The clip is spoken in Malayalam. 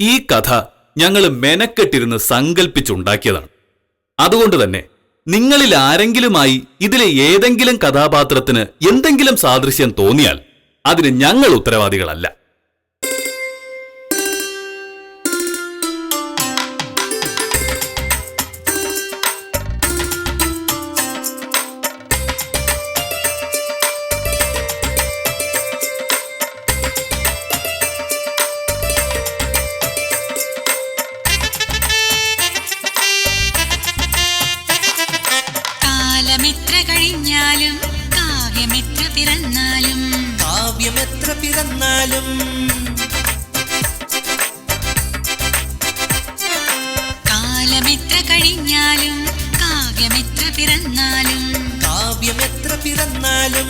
ഈ കഥ ഞങ്ങൾ മെനക്കെട്ടിരുന്ന് സങ്കല്പിച്ചുണ്ടാക്കിയതാണ്. അതുകൊണ്ട് തന്നെ നിങ്ങളിൽ ആരെങ്കിലുമായി ഇതിലെ ഏതെങ്കിലും കഥാപാത്രത്തിന് എന്തെങ്കിലും സാദൃശ്യം തോന്നിയാൽ അതിന് ഞങ്ങൾ ഉത്തരവാദികളല്ല. കാലമെത്ര കഴിഞ്ഞാലും കാവ്യമെത്ര പിറന്നാലും കാവ്യമെത്ര പിറന്നാലും കാലമെത്ര കഴിഞ്ഞാലും കാവ്യമെത്ര പിറന്നാലും കാവ്യമെത്ര പിറന്നാലും